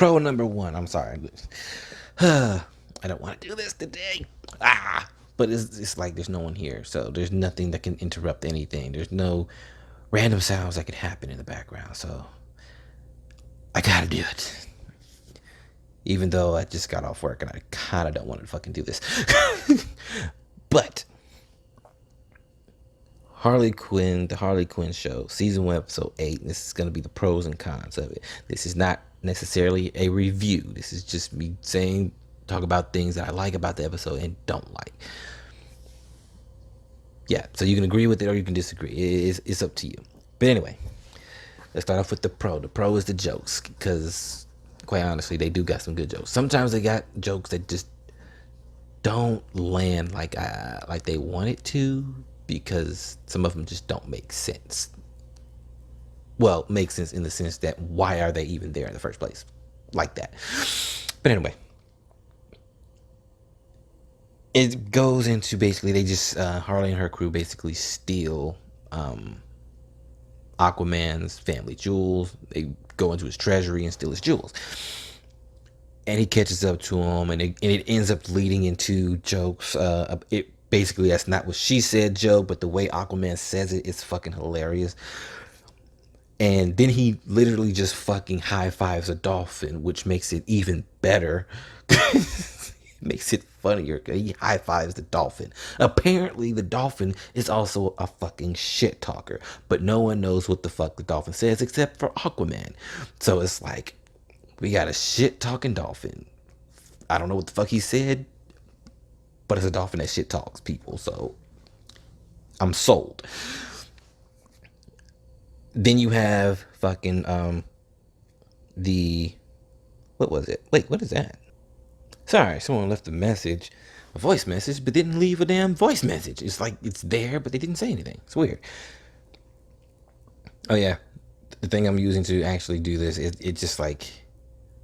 Pro number one. I'm sorry. I don't want to do this today. But it's like there's no one here, so there's nothing that can interrupt anything. There's no random sounds that could happen in the background, so I gotta do it. Even though I just got off work and I kind of don't want to fucking do this. But Harley Quinn, the Harley Quinn show, season 1, episode 8. This is going to be the pros and cons of it. This is not necessarily a review. This is just me talk about things that I like about the episode and don't like. Yeah, so you can agree with it or you can disagree. It's up to you. But anyway, let's start off with the pro. The pro is the jokes, because quite honestly, they do got some good jokes. Sometimes they got jokes that just don't land like they want it to, because some of them just don't make sense. Well, make sense in the sense that why are they even there in the first place? Like that. But anyway, it goes into basically they just Harley and her crew basically steal Aquaman's family jewels. They go into his treasury and steal his jewels. And he catches up to him, and it ends up leading into jokes. It basically, that's not what she said joke, but the way Aquaman says it is fucking hilarious. And then he literally just fucking high fives a dolphin, which makes it even better. Makes it funnier. He high fives the dolphin. Apparently, the dolphin is also a fucking shit talker, but no one knows what the fuck the dolphin says except for Aquaman. So it's like, we got a shit talking dolphin. I don't know what the fuck he said, but it's a dolphin that shit talks people. So I'm sold. Then you have fucking the what was it? Wait, what is that? Sorry, someone left a voice message, but didn't leave a damn voice message. It's like it's there, but they didn't say anything. It's weird. Oh yeah, the thing I'm using to actually do this is it just like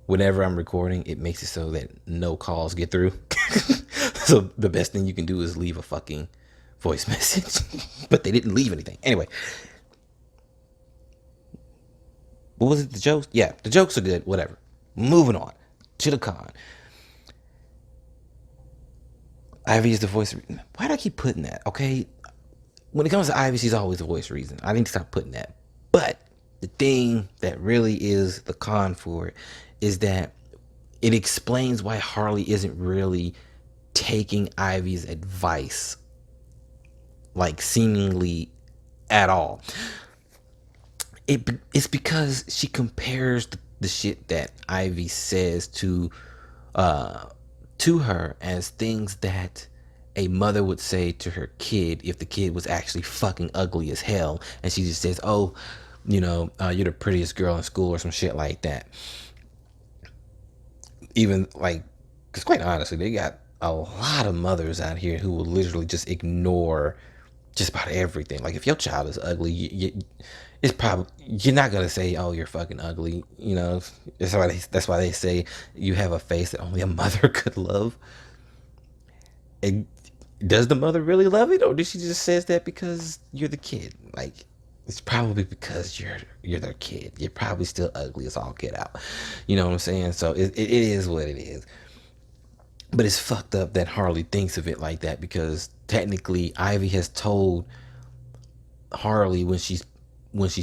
whenever I'm recording, it makes it so that no calls get through. So the best thing you can do is leave a fucking voice message. But they didn't leave anything. Anyway, what was it? The jokes? Yeah, the jokes are good. Whatever. Moving on to the con. Ivy is the voice. Why do I keep putting that? Okay, when it comes to Ivy, she's always the voice reason. I need to stop putting that. But the thing that really is the con for it is that it explains why Harley isn't really taking Ivy's advice, like seemingly at all. It's because she compares the shit that Ivy says to her as things that a mother would say to her kid if the kid was actually fucking ugly as hell, and she just says, "Oh, you're the prettiest girl in school," or some shit like that. Even like, because quite honestly, they got a lot of mothers out here who will literally just ignore just about everything. Like, if your child is ugly, it's probably, you're not gonna say, "Oh, you're fucking ugly." That's why they say you have a face that only a mother could love. And does the mother really love it, or did she just says that because you're the kid? Like, it's probably because you're their kid. You're probably still ugly as all get out. You know what I'm saying? So it is what it is. But it's fucked up that Harley thinks of it like that, because technically Ivy has told Harley when she's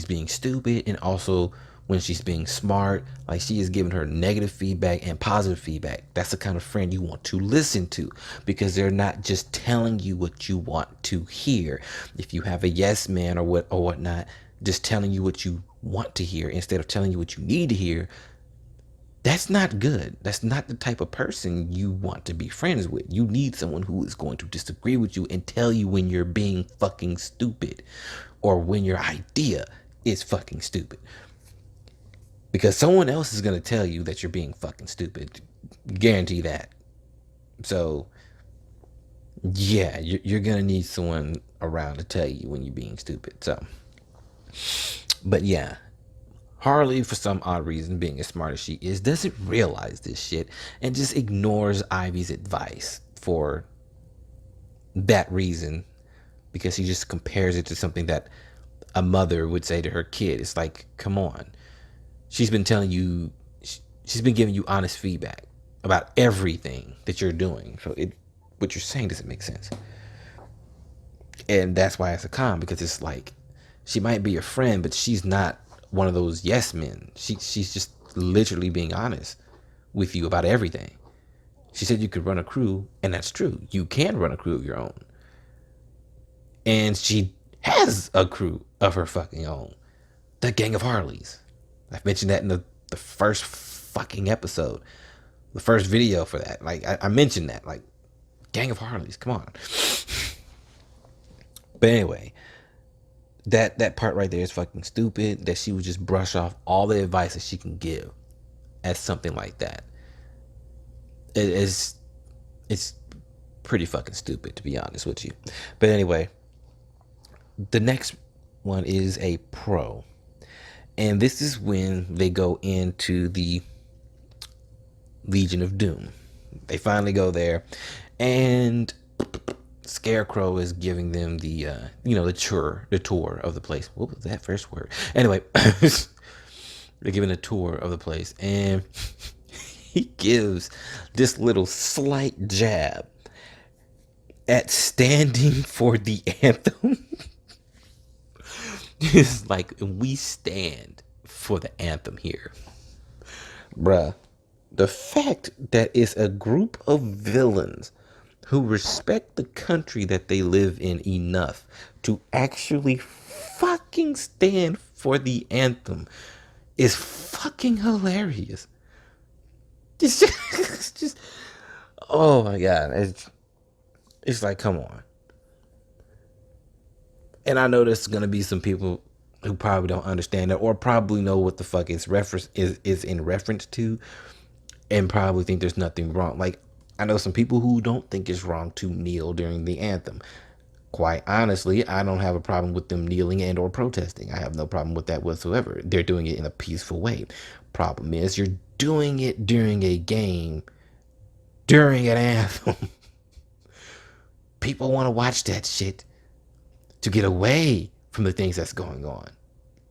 being stupid, and also when she's being smart. Like, she is giving her negative feedback and positive feedback. That's the kind of friend you want to listen to, because they're not just telling you what you want to hear. If you have a yes man or whatnot, just telling you what you want to hear instead of telling you what you need to hear, that's not good. That's not the type of person you want to be friends with. You need someone who is going to disagree with you and tell you when you're being fucking stupid, or when your idea is fucking stupid. Because someone else is going to tell you that you're being fucking stupid. Guarantee that. So, yeah, you're going to need someone around to tell you when you're being stupid. So, but yeah, Harley, for some odd reason, being as smart as she is, doesn't realize this shit and just ignores Ivy's advice for that reason, because she just compares it to something that a mother would say to her kid. It's like, come on. She's been telling you she's been giving you honest feedback about everything that you're doing. So what you're saying doesn't make sense. And that's why it's a con, because it's like she might be your friend, but she's not one of those yes men. She's just literally being honest with you about everything. She said you could run a crew, and that's true. You can run a crew of your own. And she has a crew of her fucking own. The Gang of Harleys. I've mentioned that in the first fucking episode. The first video for that. Like, I mentioned that. Like, Gang of Harleys, come on. But anyway, that part right there is fucking stupid, that she would just brush off all the advice that she can give as something like that. It's pretty fucking stupid, to be honest with you. But anyway, the next one is a pro. And this is when they go into the Legion of Doom. They finally go there, and Scarecrow is giving them the the tour of the place. What was that first word? Anyway, they're giving a tour of the place, and he gives this little slight jab at standing for the anthem. It's like, we stand for the anthem here. Bruh, the fact that it's a group of villains who respect the country that they live in enough to actually fucking stand for the anthem is fucking hilarious. It's just oh my god. It's like, come on. And I know there's gonna be some people who probably don't understand it, or probably know what the fuck it's reference is in reference to, and probably think there's nothing wrong. Like, I know some people who don't think it's wrong to kneel during the anthem. Quite honestly, I don't have a problem with them kneeling and or protesting. I have no problem with that whatsoever. They're doing it in a peaceful way. Problem is, you're doing it during a game, during an anthem. People want to watch that shit to get away from the things that's going on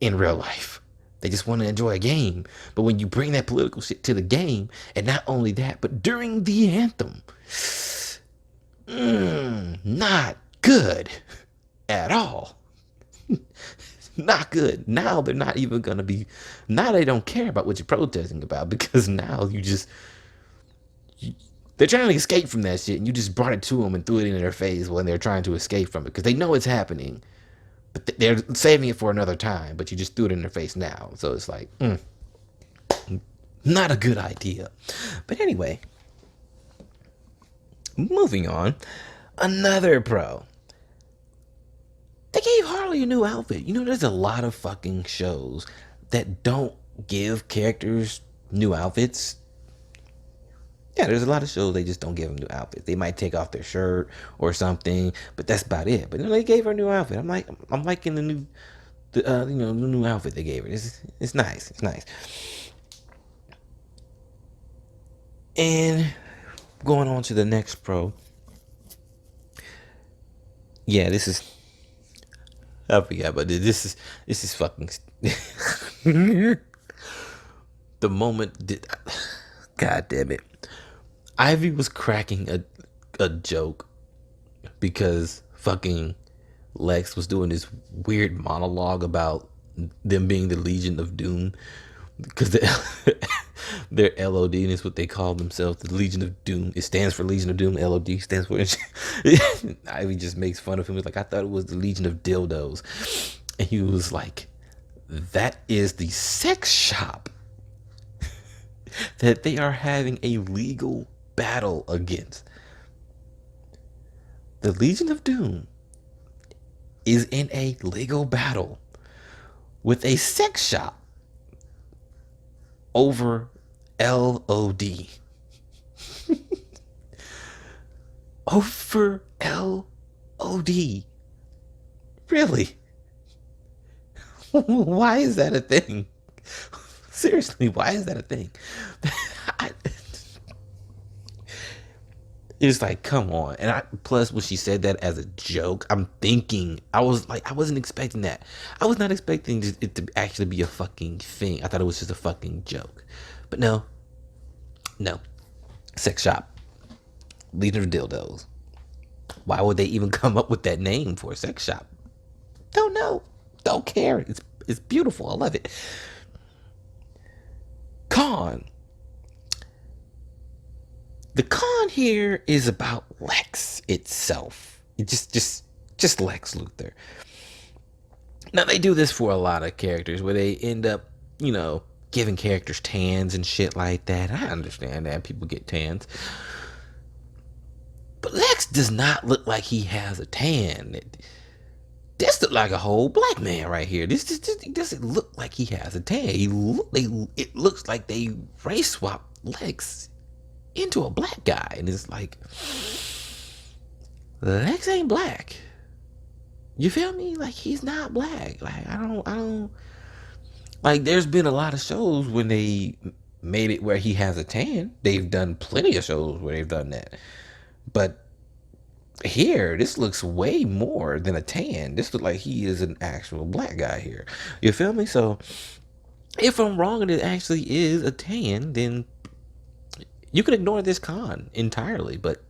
in real life. They just want to enjoy a game. But when you bring that political shit to the game, and not only that, but during the anthem, not good at all. Not good. Now they're not even going to be, now they don't care about what you're protesting about, because now they're trying to escape from that shit, and you just brought it to them and threw it in their face when they're trying to escape from it, because they know it's happening. But they're saving it for another time, but you just threw it in their face now. So it's like, not a good idea. But anyway, moving on. Another pro. They gave Harley a new outfit. You know, there's a lot of fucking shows that don't give characters new outfits. Yeah, there's a lot of shows they just don't give them new outfits. They might take off their shirt or something, but that's about it. But they gave her a new outfit. I'm liking the new outfit they gave her. It's nice. It's nice. And going on to the next pro. Yeah, this is, I forgot, but this is fucking. The moment did. God damn it. Ivy was cracking a joke because fucking Lex was doing this weird monologue about them being the Legion of Doom, because their LOD is what they call themselves, the Legion of Doom. It stands for Legion of Doom. LOD stands for Ivy just makes fun of him. He's like, I thought it was the Legion of Dildos. And he was like, that is the sex shop that they are having a legal battle against. The Legion of Doom is in a legal battle with a sex shop over LOD. Over LOD. Really? Why is that a thing? Seriously, why is that a thing? It's like, come on. And plus when she said that as a joke, I wasn't expecting that. I was not expecting it to actually be a fucking thing. I thought it was just a fucking joke. But no, No. Sex shop. Leader of dildos. Why would they even come up with that name for a sex shop? Don't know. Don't care. It's beautiful. I love it. Con. The con here is about Lex itself. It just Lex Luthor. Now they do this for a lot of characters where they end up, giving characters tans and shit like that. I understand that people get tans. But Lex does not look like he has a tan. This look like a whole black man right here. This doesn't look like he has a tan. It looks like they race swapped Lex into a black guy, and it's like Lex ain't black. You feel me? Like, he's not black. Like, I don't like. There's been a lot of shows when they made it where he has a tan. They've done plenty of shows where they've done that, but here, this looks way more than a tan. This looks like he is an actual black guy here. You feel me? So, if I'm wrong and it actually is a tan, then you can ignore this con entirely. But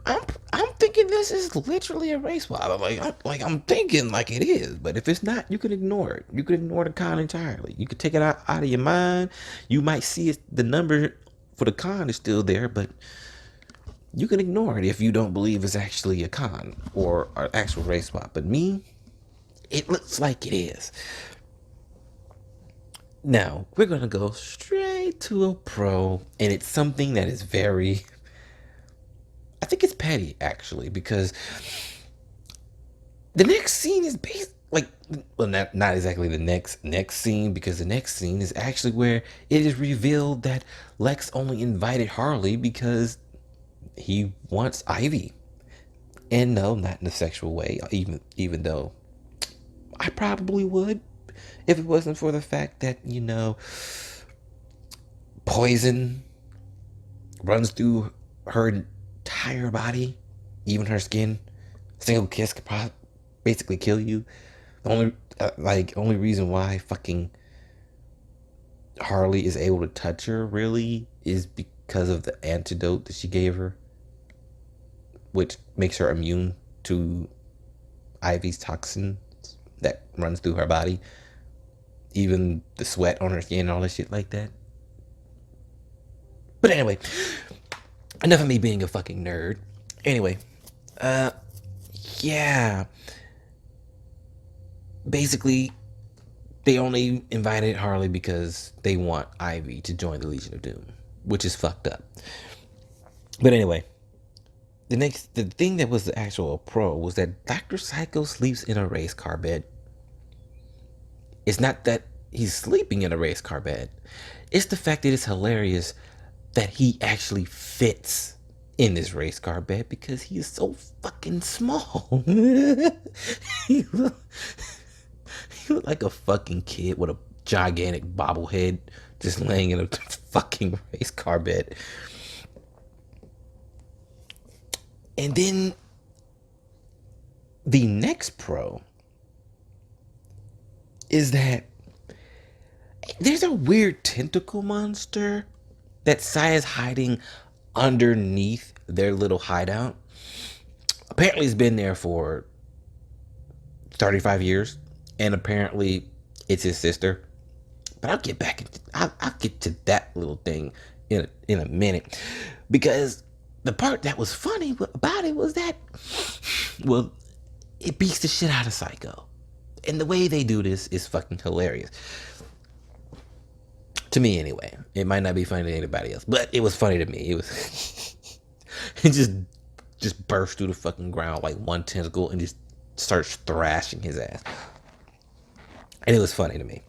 I'm thinking this is literally a race swap. I'm thinking like it is. But if it's not, you can ignore it. You can ignore the con entirely. You can take it out of your mind. You might see it, the number for the con is still there, but you can ignore it if you don't believe it's actually a con or an actual race swap. But me, it looks like it is. Now, we're going to go straight to a pro, and it's something that is very, I think it's petty, actually, because the next scene is based, not exactly the next scene, because the next scene is actually where it is revealed that Lex only invited Harley because he wants Ivy. And no, not in a sexual way, even though I probably would if it wasn't for the fact that, poison runs through her entire body, even her skin. A single kiss could basically kill you. The only reason why fucking Harley is able to touch her really is because of the antidote that she gave her, which makes her immune to Ivy's toxin that runs through her body. Even the sweat on her skin and all that shit like that. But anyway, enough of me being a fucking nerd. Anyway, yeah. Basically, they only invited Harley because they want Ivy to join the Legion of Doom, which is fucked up. But anyway, the thing that was the actual pro was that Dr. Psycho sleeps in a race car bed. It's not that he's sleeping in a race car bed. It's the fact that it's hilarious that he actually fits in this race car bed because he is so fucking small. he look like a fucking kid with a gigantic bobblehead just laying in a fucking race car bed. And then the next pro is that there's a weird tentacle monster that Sai is hiding underneath their little hideout. Apparently it's been there for 35 years, and apparently it's his sister. But I'll get to that little thing in a minute, because the part that was funny about it was that, well, it beats the shit out of Psycho. And the way they do this is fucking hilarious. To me, anyway. It might not be funny to anybody else, but it was funny to me. It was... it just burst through the fucking ground like one tentacle and just starts thrashing his ass. And it was funny to me.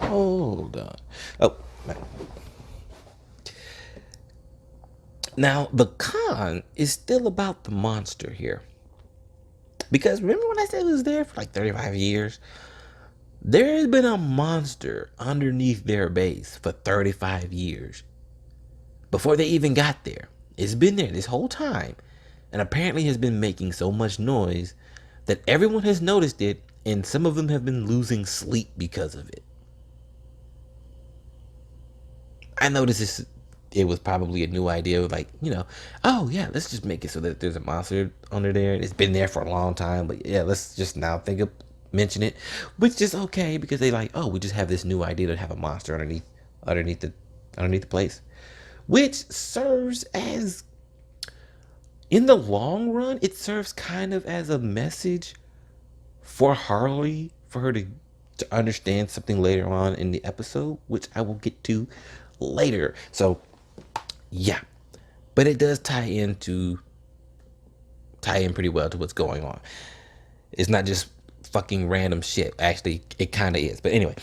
Hold on. Oh, man. Now, the con is still about the monster here. Because remember when I said it was there for like 35 years? There has been a monster underneath their base for 35 years. Before they even got there. It's been there this whole time. And apparently has been making so much noise that everyone has noticed it, and some of them have been losing sleep because of it. I noticed this. It was probably a new idea, like, oh yeah, let's just make it so that there's a monster under there. It's been there for a long time, but yeah, let's just now mention it, which is okay because they like, oh, we just have this new idea to have a monster underneath the underneath the place, which serves as, in the long run, it serves kind of as a message for Harley, for her to understand something later on in the episode, which I will get to later. So yeah, but it does tie in pretty well to what's going on. It's not just fucking random shit. Actually, it kind of is. But anyway,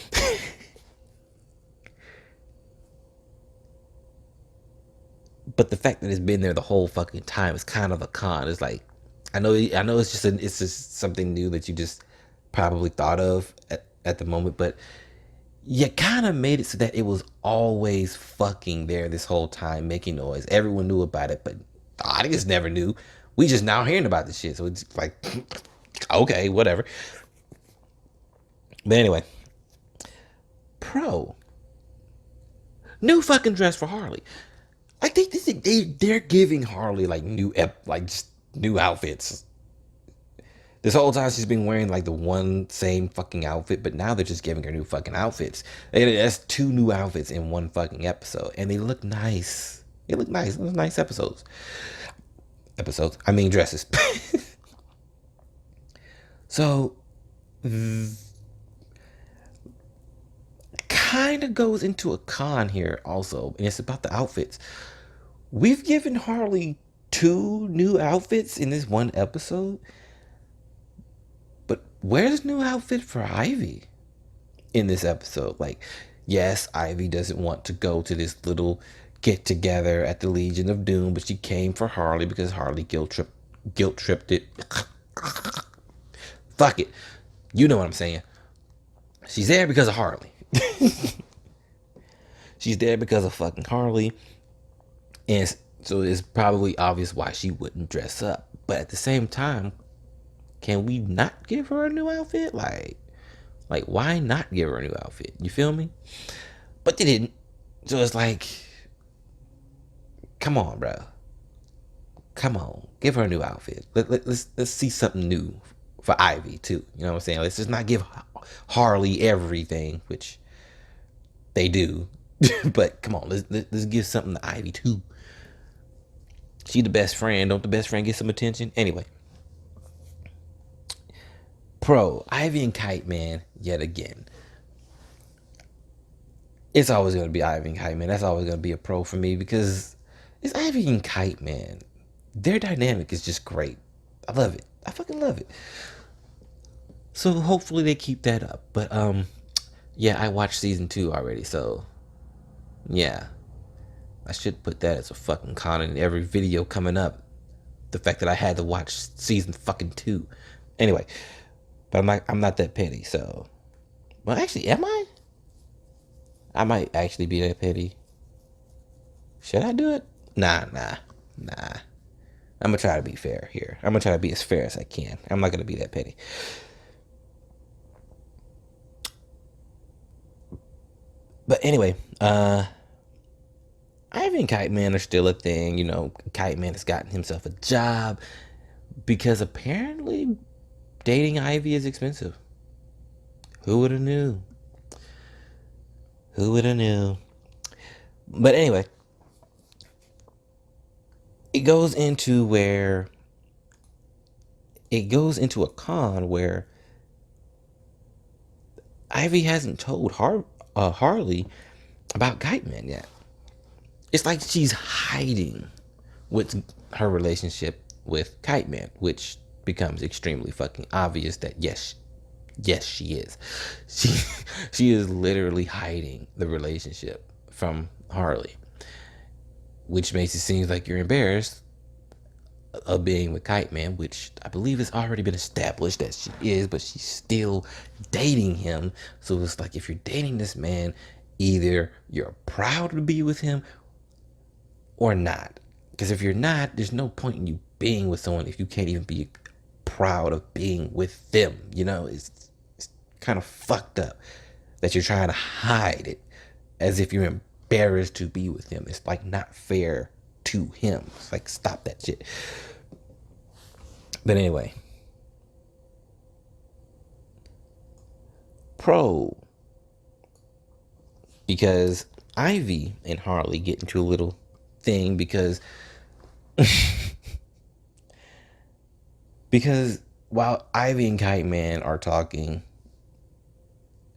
but the fact that it's been there the whole fucking time is kind of a con. It's like, I know it's just something new that you just probably thought of at the moment, but you kind of made it so that it was always fucking there this whole time, making noise. Everyone knew about it, but the audience never knew. We just now hearing about this shit, so it's like, okay, whatever. But anyway, Pro, new fucking dress for Harley. I think they're giving Harley like like just new outfits. This whole time she's been wearing like the one same fucking outfit, but now they're just giving her new fucking outfits. And that's two new outfits in one fucking episode, and they look nice. They look nice. Those nice episodes. I mean dresses. So, kind of goes into a con here also, and it's about the outfits. We've given Harley two new outfits in this one episode, but where's the new outfit for Ivy in this episode? Like, yes, Ivy doesn't want to go to this little get together at the Legion of Doom, but she came for Harley because Harley guilt tripped it. Fuck it. You know what I'm saying. She's there because of Harley. She's there because of fucking Harley. And so it's probably obvious why she wouldn't dress up. But at the same time, can we not give her a new outfit? Like why not give her a new outfit? You feel me? But they didn't. So it's like, come on, bro. Come on, give her a new outfit. Let's see something new for Ivy too. You know what I'm saying? Let's just not give Harley everything, which they do. But come on, let's give something to Ivy too. She the best friend. Don't the best friend get some attention? Anyway. Pro, Ivy and Kite Man, yet again. It's always going to be Ivy and Kite Man. That's always going to be a pro for me because it's Ivy and Kite Man. Their dynamic is just great. I love it. I fucking love it. So hopefully they keep that up. But yeah, I watched season 2 already, so yeah. I should put that as a fucking con in every video coming up. The fact that I had to watch season fucking 2. Anyway, but I'm not that petty, so. Well, actually, am I? I might actually be that petty. Should I do it? Nah. I'm gonna try to be fair here. I'm gonna try to be as fair as I can. I'm not gonna be that petty. But anyway, Ivy and Kite Man are still a thing. You know, Kite Man has gotten himself a job because apparently dating Ivy is expensive. Who would have knew? Who would have knew? But anyway, it goes into a con where Ivy hasn't told Harley about Kite Man yet. It's like she's hiding with her relationship with Kite Man, which becomes extremely fucking obvious that yes she is. She is literally hiding the relationship from Harley, which makes it seem like you're embarrassed of being with Kite Man, which I believe has already been established that she is, but she's still dating him. So it's like, if you're dating this man, either you're proud to be with him or not. Because if you're not, there's no point in you being with someone if you can't even be proud of being with them. You know, it's kind of fucked up that you're trying to hide it as if you're embarrassed to be with him. It's like not fair to him. It's like, stop that shit. But anyway, pro, because Ivy and Harley get into a little thing because while Ivy and Kite Man are talking,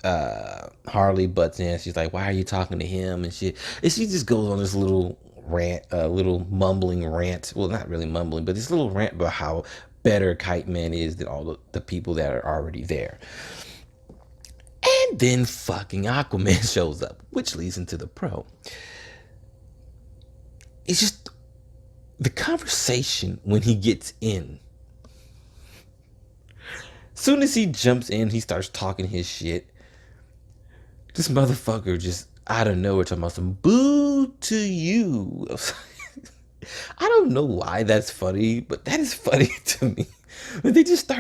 Harley butts in. She's like, "Why are you talking to him?" and shit. And she just goes on this little rant, little mumbling rant. Well, not really mumbling, but this little rant about how better Kite Man is than all the people that are already there. And then fucking Aquaman shows up, which leads into the pro. It's just the conversation when he gets in. Soon as he jumps in, he starts talking his shit. This motherfucker just out of nowhere talking about some boo to you. I don't know why that's funny, but that is funny to me. They just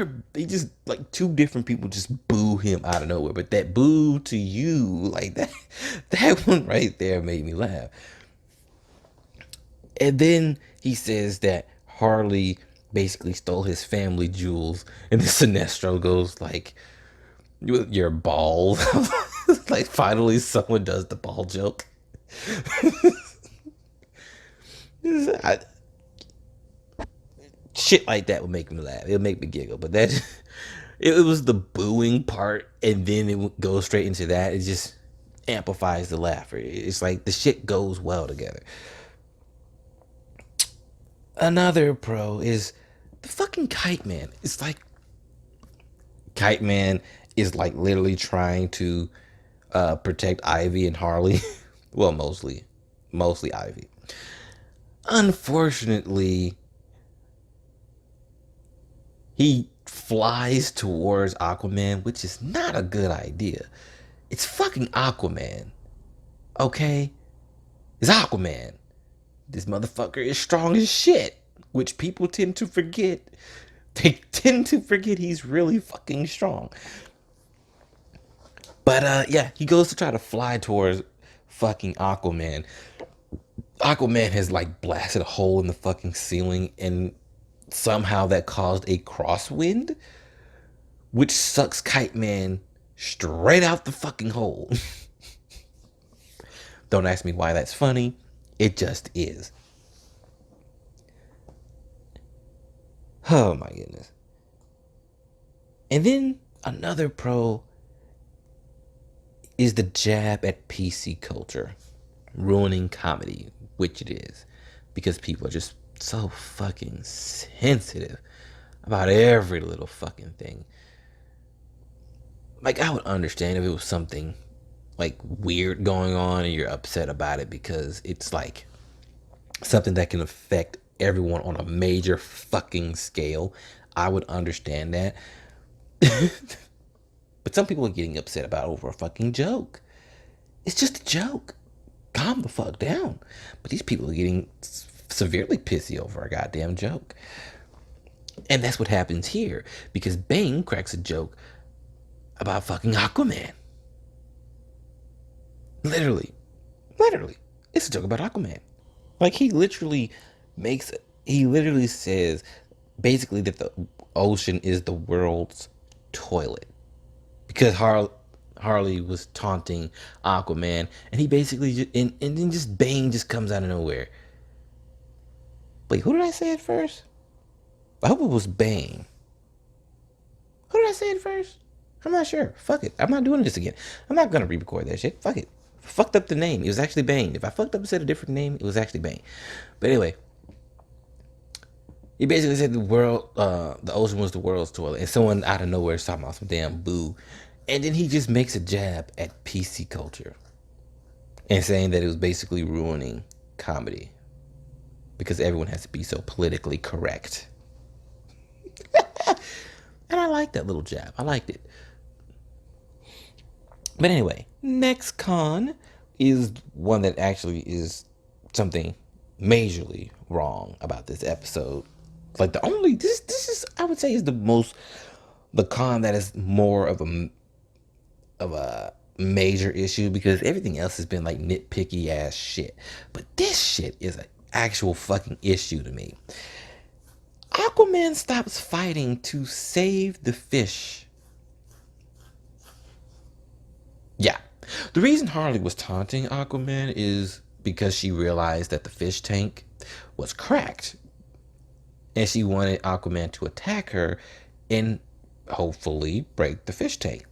like two different people just boo him out of nowhere. But that boo to you, like that one right there made me laugh. And then he says that Harley basically stole his family jewels, and the Sinestro goes like, "Your balls." Like finally someone does the ball joke. Shit like that would make me laugh. It'll make me giggle. But that it was the booing part, and then it goes straight into that. It just amplifies the laughter. It's like the shit goes well together. Another pro is the fucking Kite Man. It's like Kite Man is like literally trying to protect Ivy and Harley. Well, mostly Ivy. Unfortunately, he flies towards Aquaman, which is not a good idea. It's fucking Aquaman. Okay? It's Aquaman. This motherfucker is strong as shit, which people tend to forget. They tend to forget he's really fucking strong. But yeah, he goes to try to fly towards fucking Aquaman. Aquaman has like blasted a hole in the fucking ceiling, and somehow that caused a crosswind, which sucks Kite Man straight out the fucking hole. Don't ask me why that's funny. It just is. Oh my goodness. And then another pro is the jab at PC culture, ruining comedy, which it is, because people are just so fucking sensitive about every little fucking thing. Like, I would understand if it was something like weird going on and you're upset about it because it's like something that can affect everyone on a major fucking scale. I would understand that. But some people are getting upset about over a fucking joke. It's just a joke. Calm the fuck down. But these people are getting severely pissy over a goddamn joke. And that's what happens here, because Bane cracks a joke about fucking Aquaman. Literally. It's a joke about Aquaman. Like, he literally says basically that the ocean is the world's toilet. Because Harley was taunting Aquaman, and he basically just, and then just Bane just comes out of nowhere. Wait, who did I say it first? I hope it was Bane. Who did I say it first? I'm not sure. Fuck it. I'm not doing this again. I'm not gonna re-record that shit. Fuck it. Fucked up the name. It was actually Bane. If I fucked up and said a different name, it was actually Bane. But anyway, he basically said the ocean was the world's toilet, and someone out of nowhere is talking about some damn boo, and then he just makes a jab at PC culture and saying that it was basically ruining comedy because everyone has to be so politically correct. And I like that little jab. I liked it. But anyway, next con is one that actually is something majorly wrong about this episode. Like this is, I would say, is the con that is more of a major issue because everything else has been like nitpicky ass shit. But this shit is an actual fucking issue to me. Aquaman stops fighting to save the fish. Yeah. The reason Harley was taunting Aquaman is because she realized that the fish tank was cracked. And she wanted Aquaman to attack her and hopefully break the fish tank.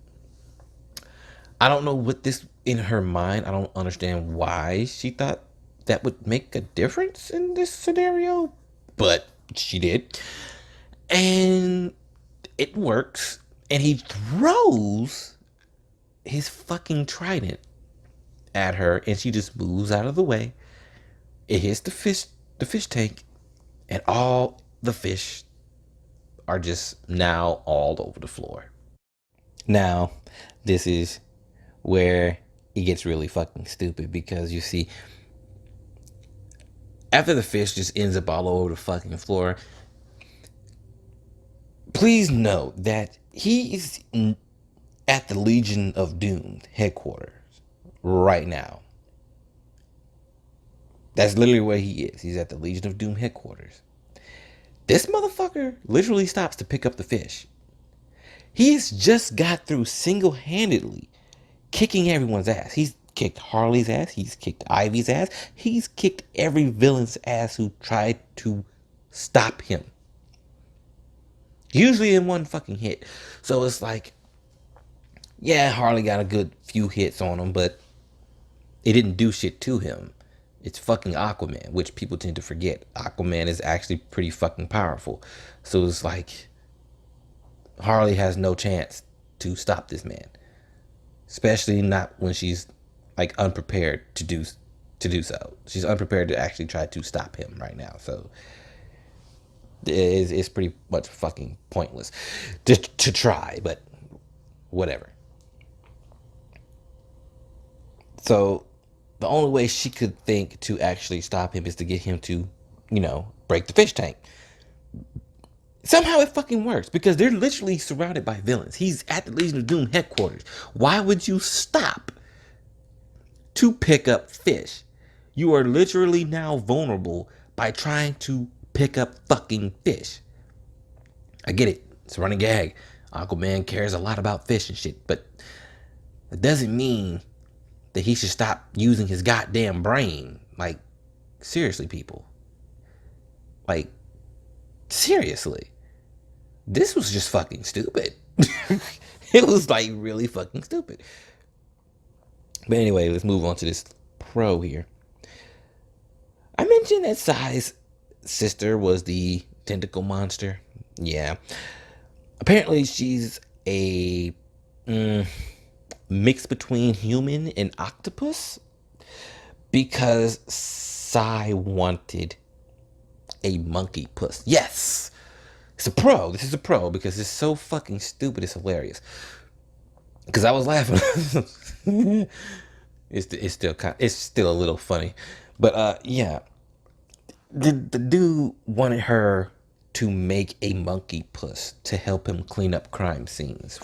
I don't know what this in her mind. I don't understand why she thought that would make a difference in this scenario, but she did. And it works. And he throws his fucking trident at her and she just moves out of the way. It hits the fish tank, and all the fish are just now all over the floor. Now, this is where it gets really fucking stupid because you see, after the fish just ends up all over the fucking floor, please note that he is at the Legion of Doom headquarters right now. That's literally where he is. He's at the Legion of Doom headquarters. This motherfucker literally stops to pick up the fish. He's just got through single-handedly kicking everyone's ass. He's kicked Harley's ass. He's kicked Ivy's ass. He's kicked every villain's ass who tried to stop him. Usually in one fucking hit. So it's like, yeah, Harley got a good few hits on him, but it didn't do shit to him. It's fucking Aquaman, which people tend to forget. Aquaman is actually pretty fucking powerful. So it's like, Harley has no chance to stop this man. Especially not when she's like unprepared to do so. She's unprepared to actually try to stop him right now. So it's pretty much fucking pointless to try, but whatever. So the only way she could think to actually stop him is to get him to, break the fish tank. Somehow it fucking works because they're literally surrounded by villains. He's at the Legion of Doom headquarters. Why would you stop to pick up fish? You are literally now vulnerable by trying to pick up fucking fish. I get it. It's a running gag. Aquaman cares a lot about fish and shit, but it doesn't mean that he should stop using his goddamn brain. Like, seriously, people. Like, seriously. This was just fucking stupid. It was like really fucking stupid. But anyway, let's move on to this pro here. I mentioned that Sai's sister was the tentacle monster. Yeah. Apparently she's a mix between human and octopus because Sai wanted a monkey puss. Yes! It's a pro. This is a pro because it's so fucking stupid. It's hilarious. Because I was laughing. it's still a little funny, but yeah. The dude wanted her to make a monkey puss to help him clean up crime scenes.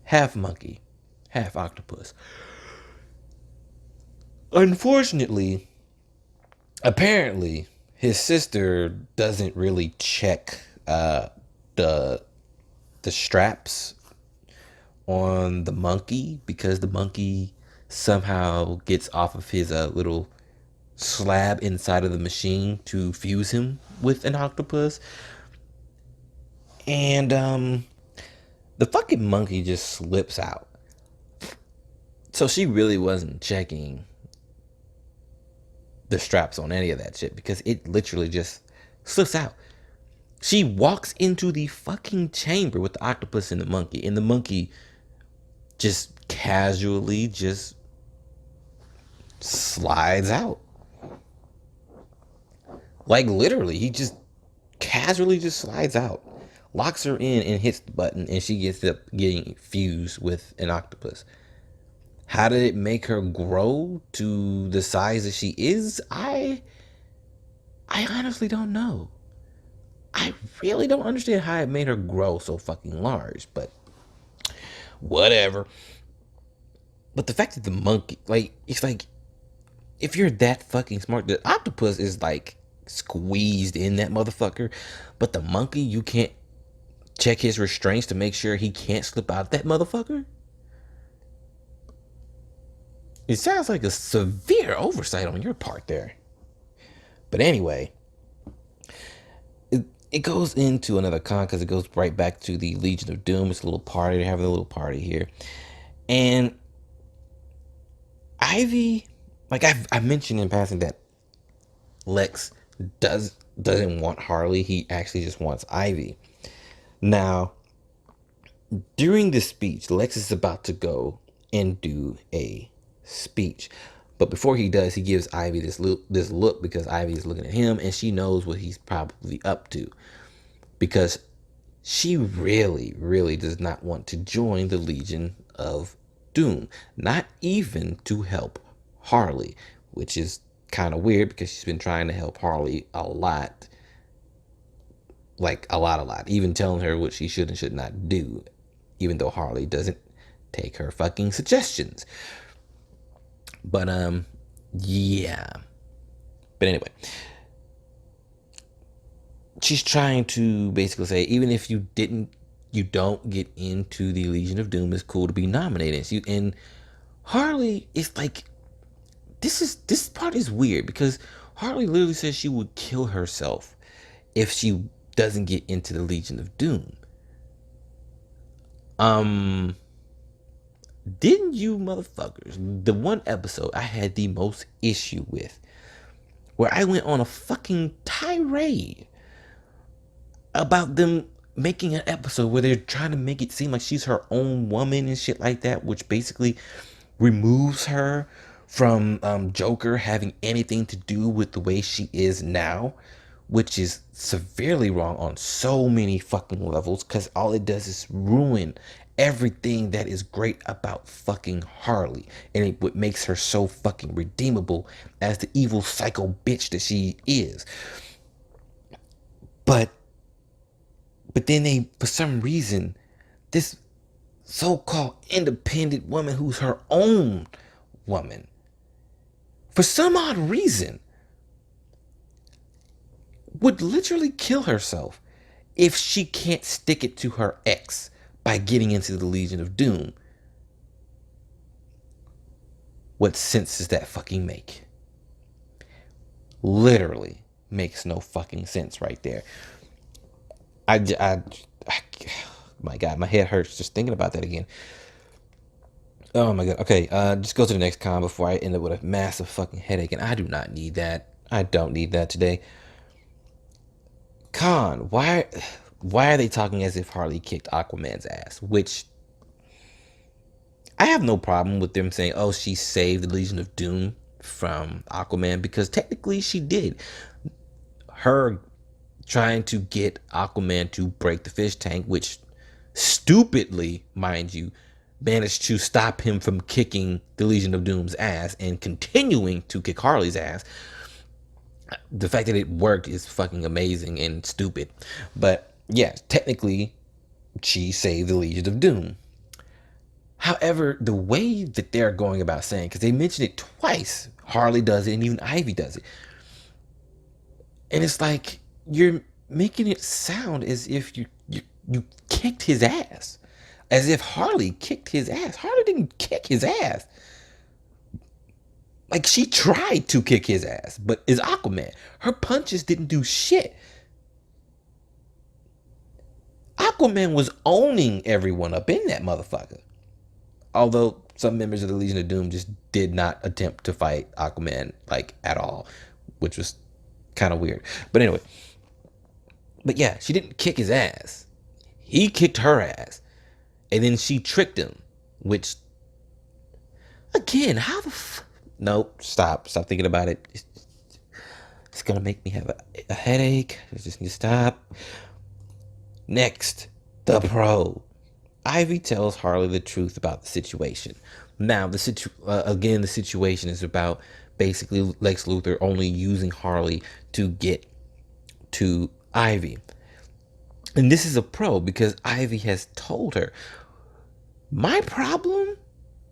Half monkey, half octopus. Unfortunately, apparently, his sister doesn't really check the straps on the monkey because the monkey somehow gets off of his little slab inside of the machine to fuse him with an octopus. And the fucking monkey just slips out. So she really wasn't checking the straps on any of that shit because it literally just slips out. She walks into the fucking chamber with the octopus and the monkey just casually just slides out. Like literally, he just casually just slides out, locks her in and hits the button, and she gets up getting fused with an octopus. How did it make her grow to the size that she is? I honestly don't know. I really don't understand how it made her grow so fucking large, but whatever. But the fact that the monkey, like, it's like, if you're that fucking smart, the octopus is like squeezed in that motherfucker, but the monkey, you can't check his restraints to make sure he can't slip out of that motherfucker. It sounds like a severe oversight on your part there. But anyway, it goes into another con because it goes right back to the Legion of Doom. It's a little party. They're having a little party here. And Ivy, like I mentioned in passing that Lex doesn't want Harley. He actually just wants Ivy. Now, during this speech, Lex is about to go and do a speech. But before he does, he gives Ivy this look because Ivy is looking at him and she knows what he's probably up to. Because she really, really does not want to join the Legion of Doom. Not even to help Harley, which is kind of weird because she's been trying to help Harley a lot. Like a lot. Even telling her what she should and should not do. Even though Harley doesn't take her fucking suggestions. But, yeah. But anyway. She's trying to basically say, even if you don't get into the Legion of Doom, it's cool to be nominated. And Harley is like, this part is weird because Harley literally says she would kill herself if she doesn't get into the Legion of Doom. Didn't you motherfuckers? The one episode I had the most issue with, where I went on a fucking tirade about them making an episode where they're trying to make it seem like she's her own woman and shit like that, which basically removes her from Joker having anything to do with the way she is now, which is severely wrong on so many fucking levels, because all it does is ruin everything that is great about fucking Harley, and what makes her so fucking redeemable as the evil psycho bitch that she is. But then they, for some reason, this so-called independent woman who's her own woman, for some odd reason, would literally kill herself if she can't stick it to her ex by getting into the Legion of Doom. What sense does that fucking make? Literally makes no fucking sense right there. My God, my head hurts just thinking about that again. Oh my God. Okay, just go to the next con before I end up with a massive fucking headache, and I do not need that. I don't need that today. Con, why are they talking as if Harley kicked Aquaman's ass? Which I have no problem with them saying, oh, she saved the Legion of Doom from Aquaman, because technically she did. Her trying to get Aquaman to break the fish tank, which stupidly, mind you, managed to stop him from kicking the Legion of Doom's ass and continuing to kick Harley's ass. The fact that it worked is fucking amazing and stupid. But yeah, technically, she saved the Legion of Doom. However, the way that they're going about saying, because they mentioned it twice, Harley does it and even Ivy does it. And it's like, you're making it sound as if you kicked his ass. As if Harley kicked his ass. Harley didn't kick his ass. Like, she tried to kick his ass, but is Aquaman. Her punches didn't do shit. Aquaman was owning everyone up in that motherfucker. Although some members of the Legion of Doom just did not attempt to fight Aquaman, like, at all, which was kind of weird. But anyway. But yeah, she didn't kick his ass. He kicked her ass. And then she tricked him, which, again, how the Nope, stop thinking about it. It's gonna make me have a headache. I just need to stop. Next, the pro. Ivy tells Harley the truth about the situation. Now, the situation is about basically Lex Luthor only using Harley to get to Ivy. And this is a pro because Ivy has told her, My problem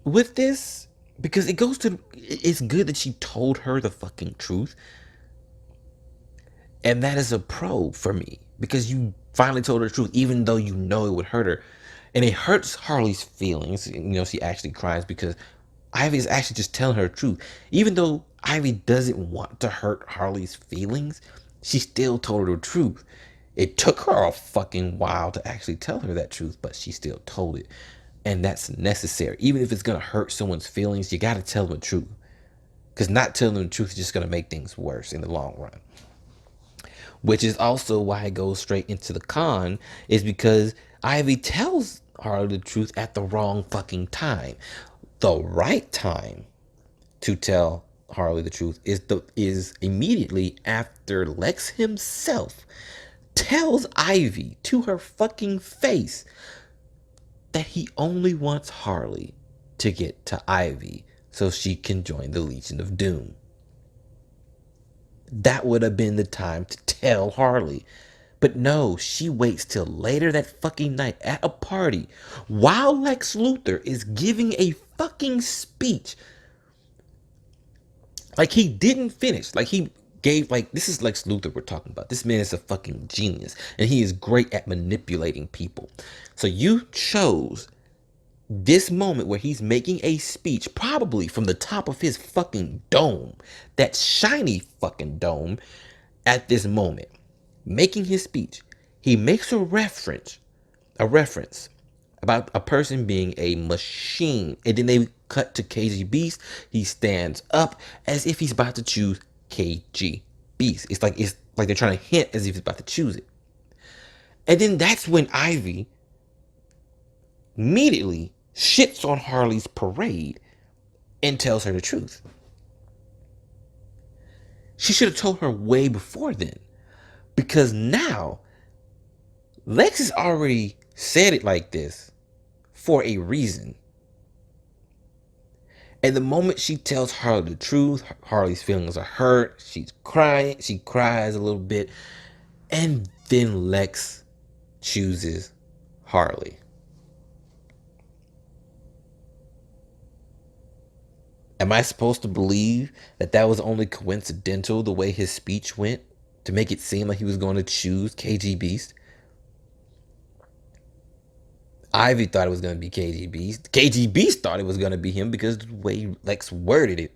with this, because it goes to, it's good that she told her the fucking truth, and that is a pro for me because you finally told her the truth, even though you know it would hurt her, and it hurts Harley's feelings. You know, she actually cries because Ivy is actually just telling her the truth, even though Ivy doesn't want to hurt Harley's feelings. She still told her the truth. It took her a fucking while to actually tell her that truth, but she still told it. And that's necessary. Even if it's going to hurt someone's feelings, you got to tell them the truth. Because not telling them the truth is just going to make things worse in the long run. Which is also why it goes straight into the con, is because Ivy tells Harley the truth at the wrong fucking time. The right time to tell Harley the truth is immediately after Lex himself tells Ivy to her fucking face that he only wants Harley to get to Ivy so she can join the Legion of Doom. That would have been the time to tell Harley. But no, she waits till later that fucking night at a party while Lex Luthor is giving a fucking speech. Like he didn't finish. Like he gave, like, this is Lex Luthor we're talking about. This man is a fucking genius. And he is great at manipulating people. So you chose this moment where he's making a speech, probably from the top of his fucking dome, that shiny fucking dome, at this moment, making his speech. He makes a reference about a person being a machine. And then they cut to KG Beast. He stands up as if he's about to choose KG Beast. It's like they're trying to hint as if he's about to choose it. And then that's when Ivy immediately shits on Harley's parade and tells her the truth. She should have told her way before then. Because now, Lex has already said it like this for a reason. And the moment she tells Harley the truth, Harley's feelings are hurt. She's crying. She cries a little bit. And then Lex chooses Harley. Am I supposed to believe that that was only coincidental the way his speech went to make it seem like he was going to choose KG Beast? Ivy thought it was going to be KG Beast. KG Beast thought it was going to be him because of the way Lex worded it.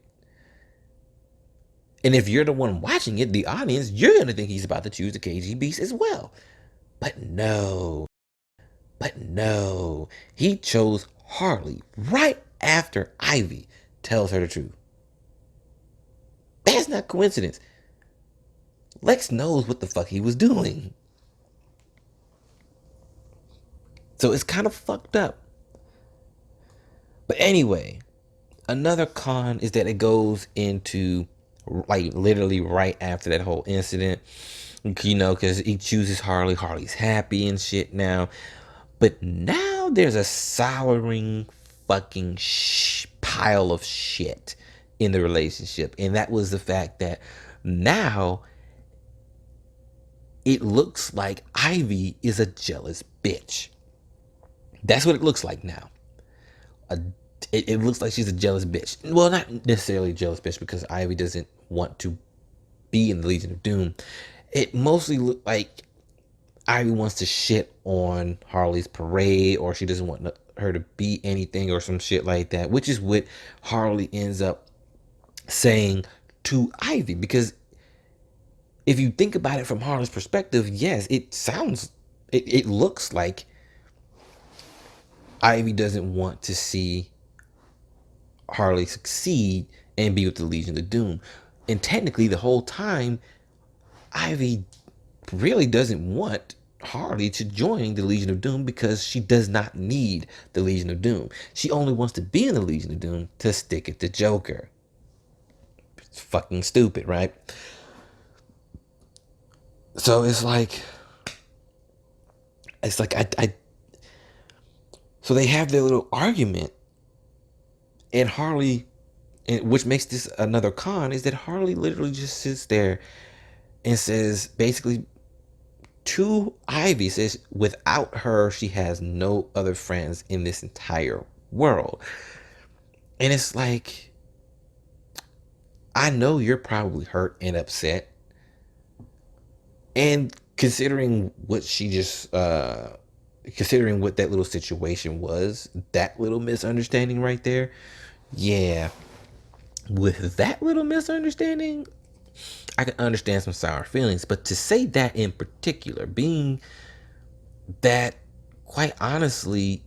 And if you're the one watching it, the audience, you're going to think he's about to choose the KG Beast as well. But no. But no. He chose Harley right after Ivy tells her the truth. That's not coincidence. Lex knows what the fuck he was doing. So it's kind of fucked up. But anyway, another con is that it goes into, like, literally right after that whole incident. You know, because he chooses Harley. Harley's happy and shit now. But now there's a souring fucking pile of shit in the relationship. And that was the fact that now it looks like Ivy is a jealous bitch. That's what it looks like now. It looks like she's a jealous bitch. Well, not necessarily a jealous bitch because Ivy doesn't want to be in the Legion of Doom. It mostly looked like Ivy wants to shit on Harley's parade, or she doesn't want her to be anything or some shit like that, which is what Harley ends up saying to Ivy. Because if you think about it from Harley's perspective, yes, it looks like Ivy doesn't want to see Harley succeed and be with the Legion of Doom. And technically, the whole time, Ivy really doesn't want Harley to join the Legion of Doom because she does not need the Legion of Doom. She only wants to be in the Legion of Doom to stick it to Joker. It's fucking stupid, right? So it's like I so they have their little argument, and Harley, and which makes this another con, is that Harley literally just sits there and says, basically To Ivy, says without her, she has no other friends in this entire world. And it's like, I know you're probably hurt and upset. And considering what she just, considering what that little situation was, that little misunderstanding right there, yeah, with that little misunderstanding, I can understand some sour feelings. But to say that in particular, being that, quite honestly,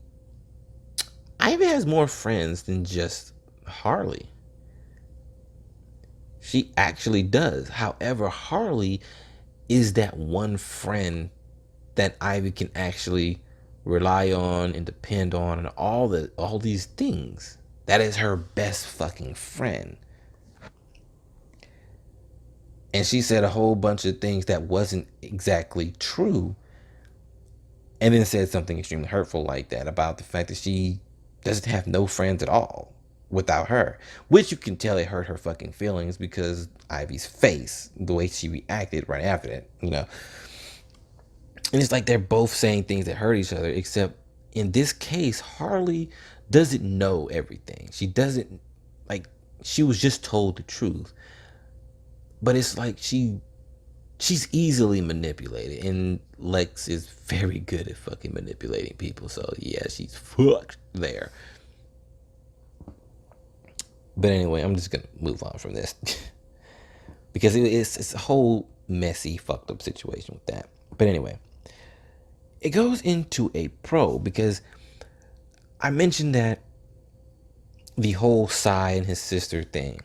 Ivy has more friends than just Harley. She actually does. However, Harley is that one friend that Ivy can actually rely on and depend on, and all these things. That is her best fucking friend. And she said a whole bunch of things that wasn't exactly true, and then said something extremely hurtful like that about the fact that she doesn't have no friends at all without her, which you can tell it hurt her fucking feelings because Ivy's face, the way she reacted right after that, and it's like they're both saying things that hurt each other, except in this case, Harley doesn't know everything. She doesn't, like, she was just told the truth, but it's like she's easily manipulated, and Lex is very good at fucking manipulating people. So yeah, she's fucked there. But anyway, I'm just gonna move on from this because it's a whole messy, fucked up situation with that. But anyway, it goes into a pro because I mentioned that the whole Psy and his sister thing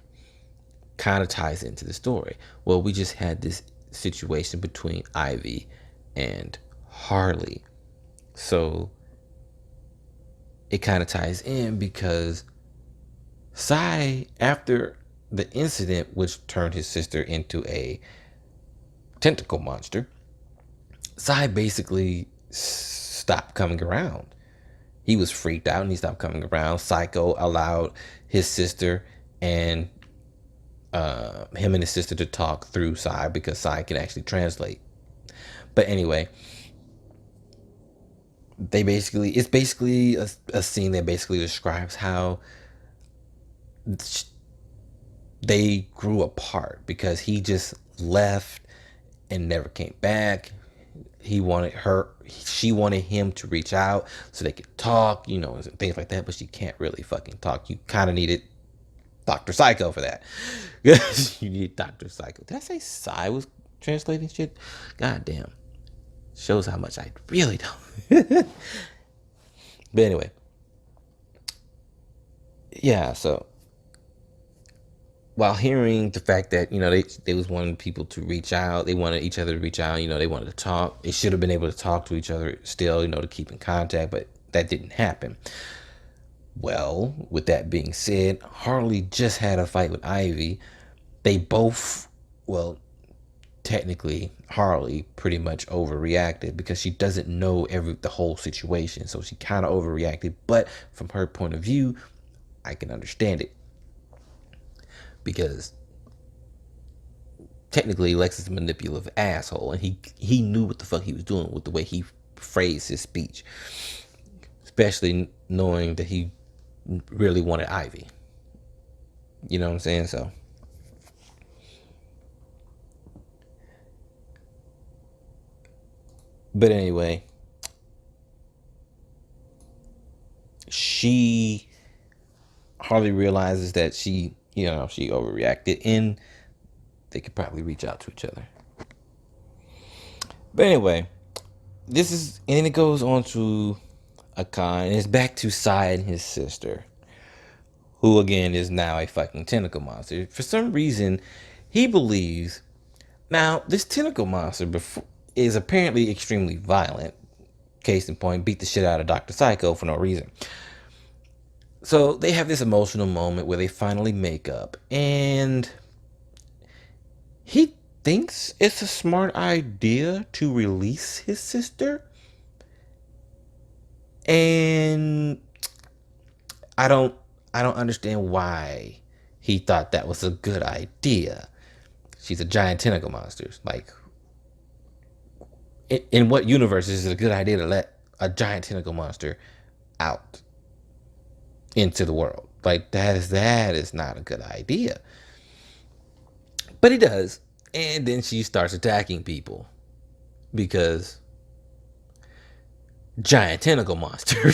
kind of ties into the story. Well, we just had this situation between Ivy and Harley. So it kind of ties in because Psy, after the incident which turned his sister into a tentacle monster, Psy basically stopped coming around. He was freaked out and he stopped coming around. Psycho allowed his sister and him and his sister to talk through Psy because Psy can actually translate. But anyway, it's basically a scene that basically describes how they grew apart because he just left and never came back. She wanted him to reach out so they could talk, and things like that, but she can't really fucking talk. You kind of needed Dr. Psycho for that. You need Dr. Psycho. Did I say Psy was translating shit? God damn. Shows how much I really don't. But anyway. Yeah, so while hearing the fact that, they was wanting people to reach out, they wanted each other to reach out, they wanted to talk. They should have been able to talk to each other still, to keep in contact, but that didn't happen. Well, with that being said, Harley just had a fight with Ivy. They both, well, technically Harley pretty much overreacted because she doesn't know the whole situation, so she kind of overreacted. But from her point of view, I can understand it because technically Lex is a manipulative asshole, and he knew what the fuck he was doing with the way he phrased his speech, especially knowing that he really wanted Ivy. You know what I'm saying? So but anyway, she hardly realizes that she overreacted, and they could probably reach out to each other. But anyway, and then it goes on to Akan, and it's back to Sai and his sister, who again is now a fucking tentacle monster. For some reason, he believes now this tentacle monster is apparently extremely violent. Case in point, beat the shit out of Dr. Psycho for no reason. So they have this emotional moment where they finally make up, and he thinks it's a smart idea to release his sister. And I don't understand why he thought that was a good idea. She's a giant tentacle monster. Like, In what universe is it a good idea to let a giant tentacle monster out into the world? Like that is not a good idea. But he does. And then she starts attacking people because giant tentacle monster.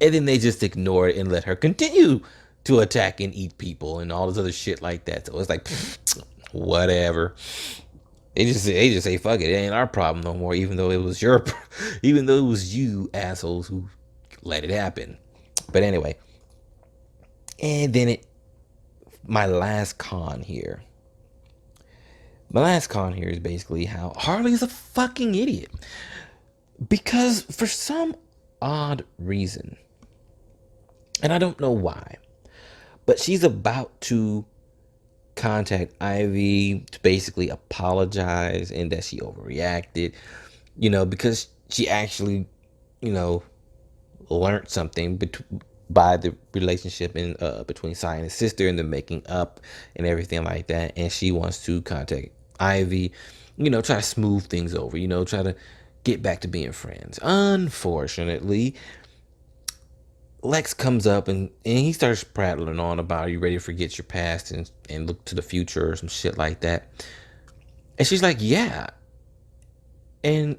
And then they just ignore it and let her continue to attack and eat people and all this other shit like that. So it's like, whatever. They just say fuck it. It ain't our problem no more. Even though it was even though it was you assholes who let it happen. But anyway, and then my last con here. My last con here is basically how Harley's a fucking idiot. Because for some odd reason, and I don't know why, but she's about to contact Ivy to basically apologize and that she overreacted, because she actually, learned something by the relationship in between Sai and his sister and the making up and everything like that. And she wants to contact Ivy, try to smooth things over, try to get back to being friends. Unfortunately, Lex comes up and he starts prattling on about, are you ready to forget your past and look to the future or some shit like that. And she's like, yeah. And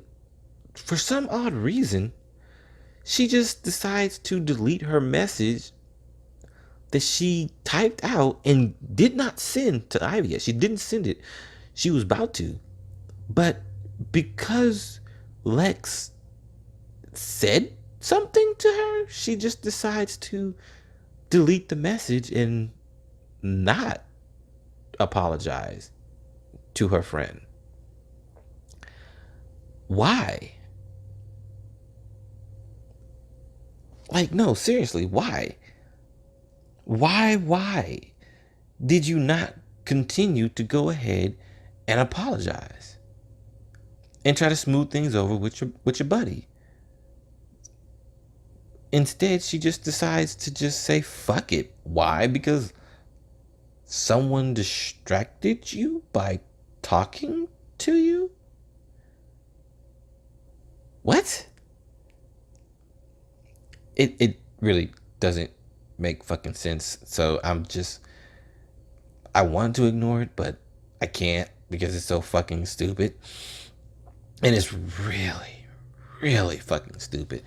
for some odd reason, she just decides to delete her message that she typed out and did not send to Ivy yet. She didn't send it. She was about to. But because Lex said something to her, she just decides to delete the message and not apologize to her friend. Why? Like, no, seriously, why? Why did you not continue to go ahead and apologize and try to smooth things over with your buddy? Instead, she just decides to just say fuck it. Why? Because someone distracted you by talking to you? What? It really doesn't make fucking sense. So I want to ignore it, but I can't because it's so fucking stupid. And it's really, really fucking stupid.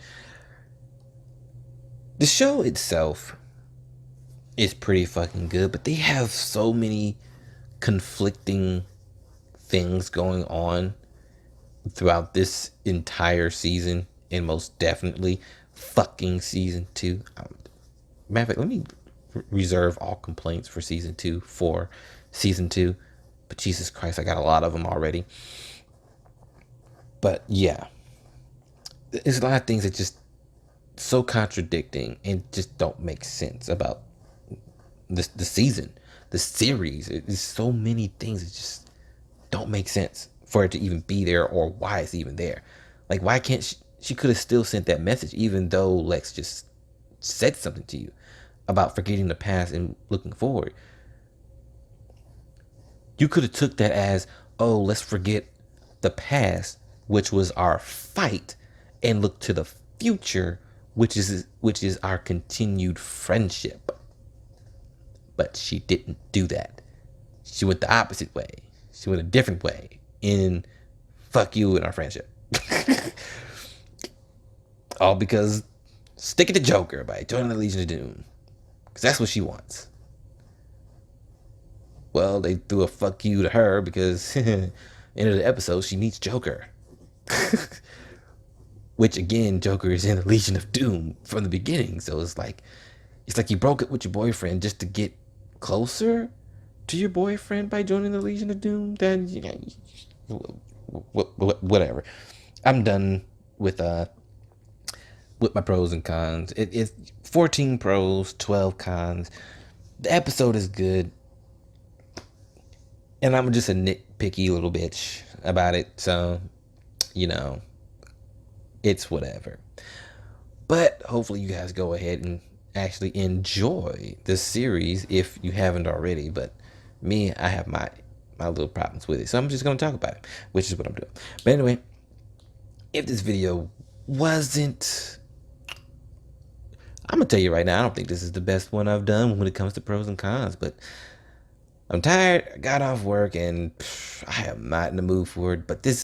The show itself is pretty fucking good, but they have so many conflicting things going on throughout this entire season, and most definitely fucking season 2. Matter of fact, let me reserve all complaints for season 2 for season 2. But Jesus Christ, I got a lot of them already. But yeah, there's a lot of things that just so contradicting and just don't make sense about the season, the series. There's so many things that just don't make sense for it to even be there, or why it's even there. Like, why can't she could have still sent that message even though Lex just said something to you about forgetting the past and looking forward. You could have took that as, oh, let's forget the past, which was our fight, and look to the future, which is our continued friendship. But she didn't do that. She went the opposite way. She went a different way in fuck you and our friendship. All because stick it to Joker by joining the Legion of Doom. Because that's what she wants. Well, they threw a fuck you to her because end of the episode she meets Joker. Which again, Joker is in the Legion of Doom from the beginning. So it's like you broke up with your boyfriend just to get closer to your boyfriend by joining the Legion of Doom. Then whatever. I'm done with my pros and cons. It's 14 pros, 12 cons. The episode is good, and I'm just a nitpicky little bitch about it. So, it's whatever. But hopefully you guys go ahead and actually enjoy this series if you haven't already. But me, I have my my little problems with it. So I'm just gonna talk about it, which is what I'm doing. But anyway, if this video wasn't, I'm gonna tell you right now, I don't think this is the best one I've done when it comes to pros and cons, but I'm tired. I got off work and I am not in the mood for it. But this